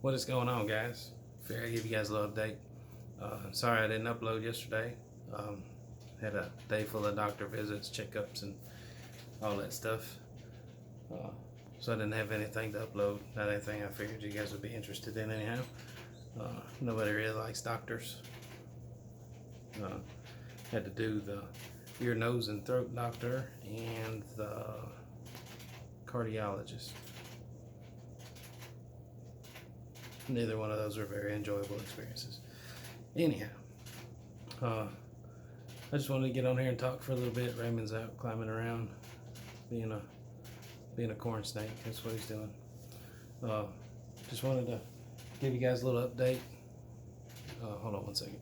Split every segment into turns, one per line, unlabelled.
What is going on, guys? Figured I'd give you guys a little update. Sorry I didn't upload yesterday. Had a day full of doctor visits, checkups, and all that stuff. So I didn't have anything to upload. Not anything I figured you guys would be interested in anyhow. Nobody really likes doctors. Had to do the ear, nose, and throat doctor and the cardiologist. Neither one of those were very enjoyable experiences. Anyhow, I just wanted to get on here and talk for a little bit. Raymond's out climbing around, being a corn snake. That's what he's doing. Just wanted to give you guys a little update. Hold on one second.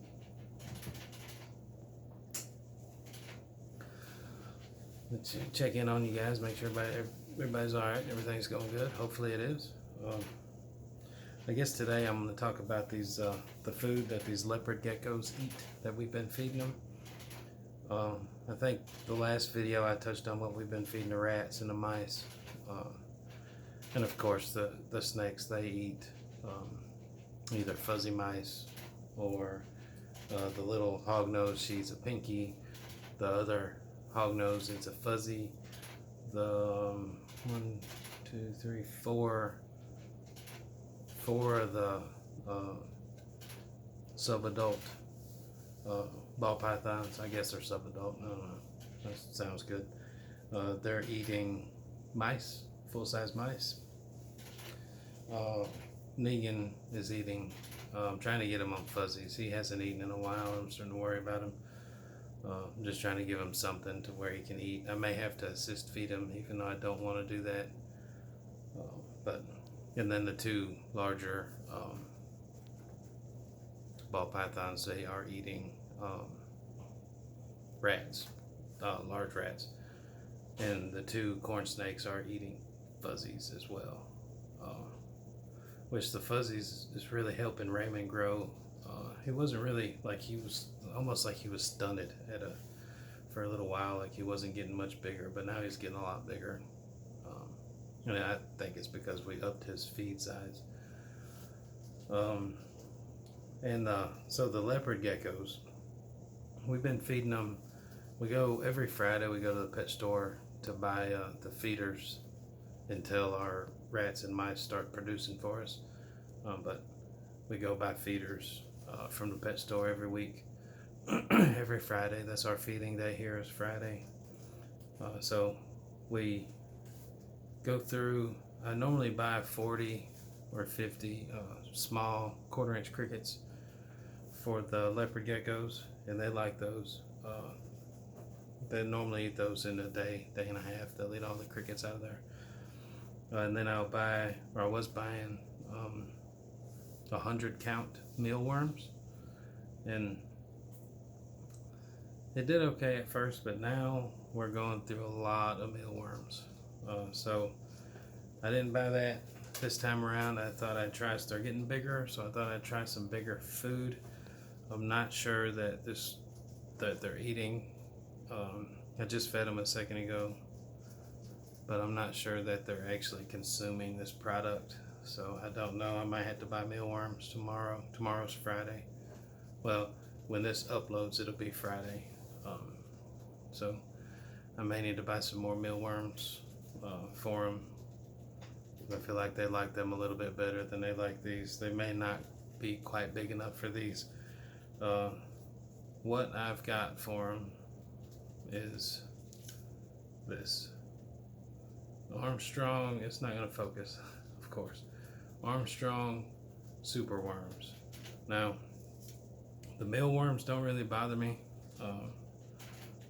Let's check in on you guys. Make sure everybody's all right. Everything's going good. Hopefully it is. I guess today I'm going to talk about these the food that these leopard geckos eat that we've been feeding them. I think the last video I touched on what we've been feeding the rats and the mice, and of course the snakes. They eat either fuzzy mice or the little hognose. She's a pinky. The other hognose, it's a fuzzy. The 1, 2, 3, 4 of the subadult ball pythons. I guess they're subadult. I don't know. That sounds good. They're eating mice, full-size mice. Negan is eating. I'm trying to get him on fuzzies. He hasn't eaten in a while. I'm starting to worry about him. I'm just trying to give him something to where he can eat. I may have to assist feed him, even though I don't want to do that. And then the two larger ball pythons, they are eating rats, large rats. And the two corn snakes are eating fuzzies as well. Which the fuzzies is really helping Raymond grow. He wasn't really, like, he was almost like he was stunted for a little while, like he wasn't getting much bigger, but now he's getting a lot bigger. And I think it's because we upped his feed size. So the leopard geckos, we've been feeding them. We go every Friday, we go to the pet store to buy the feeders until our rats and mice start producing for us. But we go buy feeders from the pet store every week. Every Friday, that's our feeding day here is Friday. So we go through, I normally buy 40 or 50 small 1/4-inch crickets for the leopard geckos, and they like those. They normally eat those in a day and a half. They'll eat all the crickets out of there. And then I was buying 100 count mealworms, and it did okay at first, but now we're going through a lot of mealworms. So I didn't buy that this time around. I thought I'd start getting bigger, so I thought I'd try some bigger food. I'm not sure that they're eating. I just fed them a second ago, but I'm not sure that they're actually consuming this product. So I don't know. I might have to buy mealworms tomorrow. Tomorrow's Friday. Well, when this uploads, it'll be Friday. So I may need to buy some more mealworms for them. I feel like they like them a little bit better than they like these. They may not be quite big enough for these. What I've got for them is this. Armstrong, it's not going to focus, of course. Armstrong super worms. Now, the mealworms don't really bother me.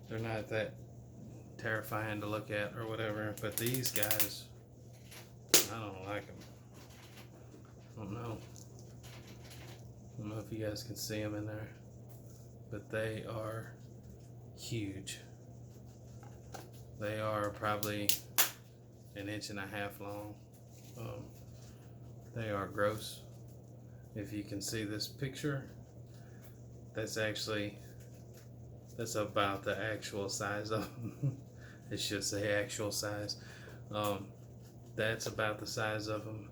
They're not that terrifying to look at or whatever, but these guys, I don't like them. I don't know if you guys can see them in there, but they are huge. They are probably 1.5 inches long. They are gross. If you can see this picture, that's about the actual size of them. It should say actual size. That's about the size of them.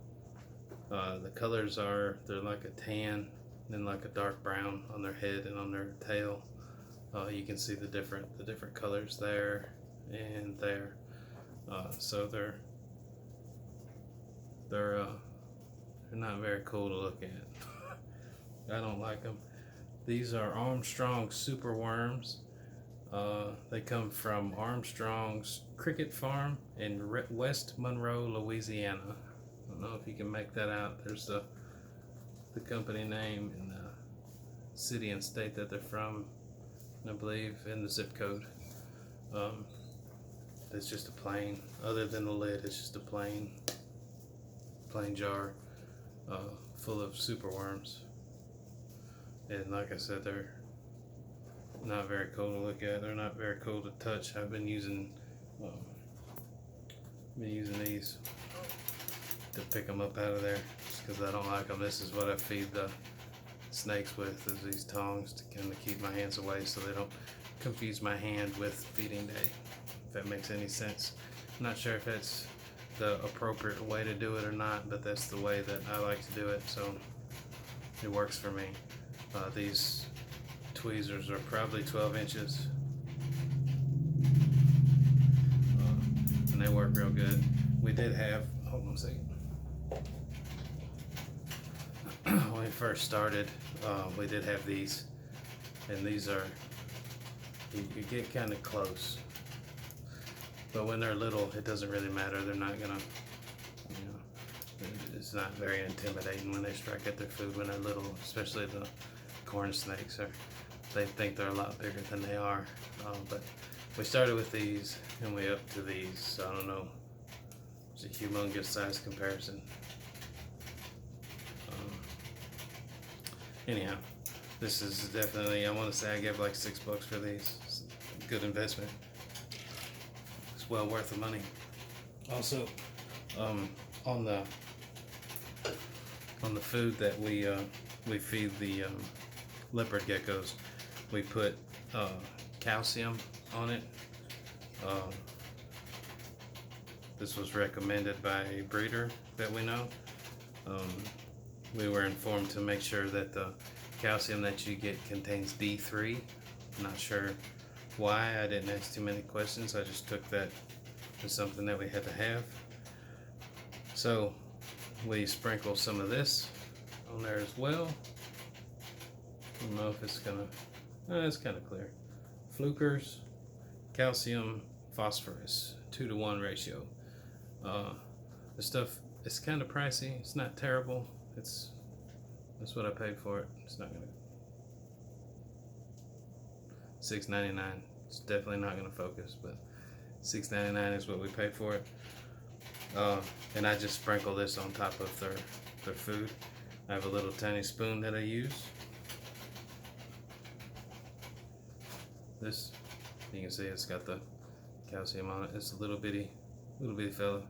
The colors are, they're like a tan, then like a dark brown on their head and on their tail. You can see the different colors there and there. So they're not very cool to look at. I don't like them. These are Armstrong super worms. They come from Armstrong's Cricket Farm in West Monroe, Louisiana. I don't know if you can make that out. There's the company name and the city and state that they're from, I believe, and the zip code. It's just a plain, other than the lid, it's just a plain jar full of super worms. And like I said, they're not very cool to look at. They're not very cool to touch. I've been using these to pick them up out of there just because I don't like them. This is what I feed the snakes with, is these tongs to kind of keep my hands away so they don't confuse my hand with feeding day, if that makes any sense. I'm not sure if that's the appropriate way to do it or not, but that's the way that I like to do it, so it works for me. These tweezers are probably 12 inches and they work real good. We did have, hold on a second. When we first started, we did have these, and these are, you get kind of close, but when they're little, it doesn't really matter. They're not gonna, it's not very intimidating when they strike at their food when they're little, especially the corn snakes. They think they're a lot bigger than they are, but we started with these and we up to these, so I don't know, it's a humongous size comparison. Anyhow, this is definitely, I want to say I gave like $6 for these. It's a good investment. It's well worth the money. Also, on the food that we feed the leopard geckos, we put calcium on it. This was recommended by a breeder that we know. We were informed to make sure that the calcium that you get contains D3. Not sure why. I didn't ask too many questions. I just took that as something that we had to have. So we sprinkle some of this on there as well. I don't know if it's gonna, it's kind of clear. Flukers, calcium, phosphorus, 2-to-1 ratio. The stuff, it's kind of pricey. It's not terrible. That's what I paid for it. It's not gonna, $6.99. It's definitely not gonna focus, but $6.99 is what we paid for it. And I just sprinkle this on top of their food. I have a little tiny spoon that I use. This, you can see it's got the calcium on it. It's a little bitty fella.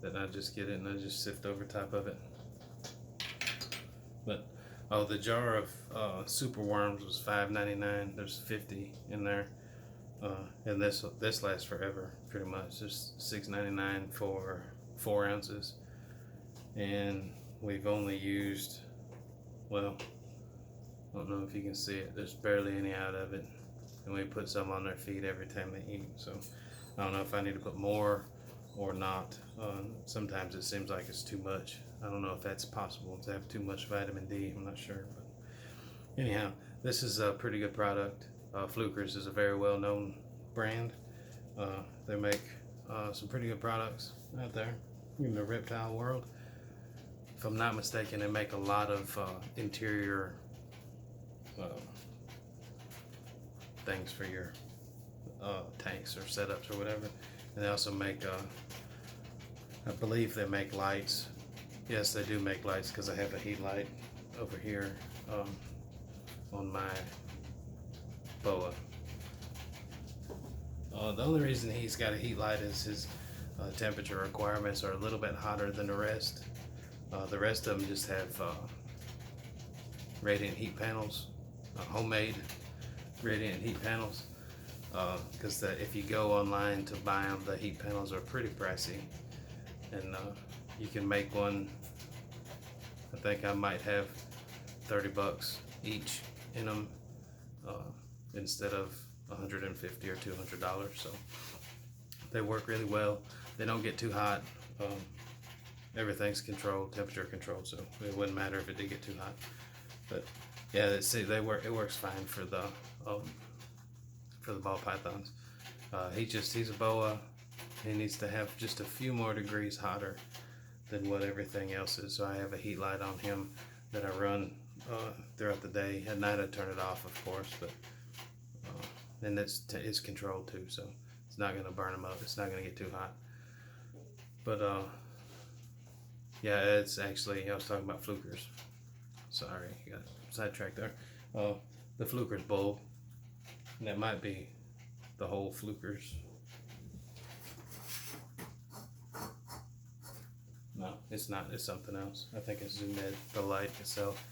That I just get it and I just sift over top of it. But the jar of super worms was $5.99. There's 50 in there, and this lasts forever pretty much. There's $6.99 for 4 ounces, and we've only used, well, I don't know if you can see it. There's barely any out of it, and we put some on their feet every time they eat. So I don't know if I need to put more or not. Sometimes it seems like it's too much. I don't know if that's possible to have too much vitamin D. I'm not sure, but anyhow, this is a pretty good product. Flukers is a very well-known brand. They make some pretty good products out there in the reptile world. If I'm not mistaken, they make a lot of interior things for your tanks or setups or whatever. And they also make, I believe they make lights. Yes, they do make lights, because I have a heat light over here on my boa. The only reason he's got a heat light is his temperature requirements are a little bit hotter than the rest. The rest of them just have radiant heat panels, homemade radiant heat panels. Because if you go online to buy them, the heat panels are pretty pricey, and you can make one. I think I might have $30 each in them instead of $150 or $200. So they work really well. They don't get too hot. Everything's controlled, temperature controlled, so it wouldn't matter if it did get too hot. But yeah, see, they work. It works fine for the ball pythons. He's a boa. He needs to have just a few more degrees hotter than what everything else is. So I have a heat light on him that I run throughout the day. At night I turn it off, of course, but and it's controlled too, so it's not gonna burn him up. It's not gonna get too hot. But yeah, it's actually, I was talking about flukers. Sorry, I got sidetracked there. The flukers bulb. And that might be the whole flukers. No, it's not. It's something else. I think it's Zoomed, the light itself.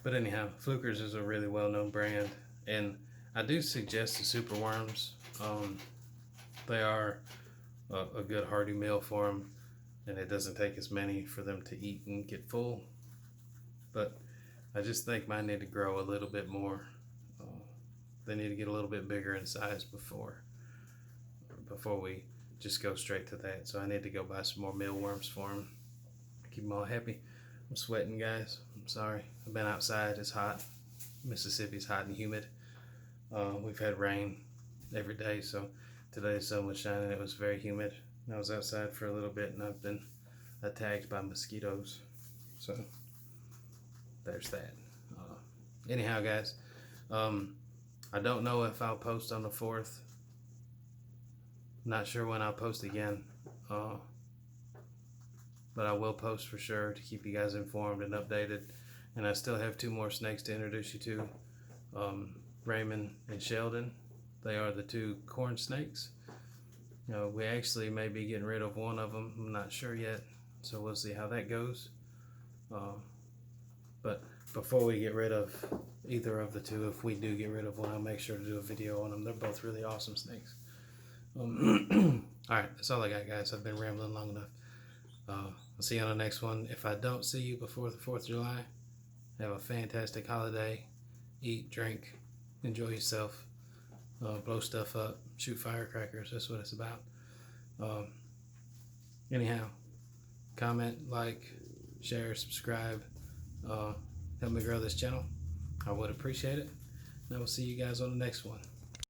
But anyhow, Flukers is a really well-known brand, and I do suggest the super worms. They are a good hearty meal for them, and it doesn't take as many for them to eat and get full. But I just think mine need to grow a little bit more. They need to get a little bit bigger in size before we just go straight to that. So I need to go buy some more mealworms for them. Keep them all happy. I'm sweating, guys. I'm sorry. I've been outside. It's hot. Mississippi's hot and humid. We've had rain every day, so today the sun was shining. It was very humid. I was outside for a little bit, and I've been attacked by mosquitoes. So there's that. Anyhow, guys, I don't know if I'll post on the 4th. Not sure when I'll post again. But I will post for sure to keep you guys informed and updated. And I still have 2 more snakes to introduce you to. Raymond and Sheldon. They are the 2 corn snakes. We actually may be getting rid of one of them. I'm not sure yet. So we'll see how that goes. But before we get rid of either of the 2, if we do get rid of one, I'll make sure to do a video on them. They're both really awesome snakes. Alright, that's all I got, guys. I've been rambling long enough. I'll see you on the next one. If I don't see you before the 4th of July, have a fantastic holiday. Eat, drink, enjoy yourself. Blow stuff up, shoot firecrackers. That's what it's about. Anyhow, comment, like, share, subscribe. Help me grow this channel. I would appreciate it. And I will see you guys on the next one.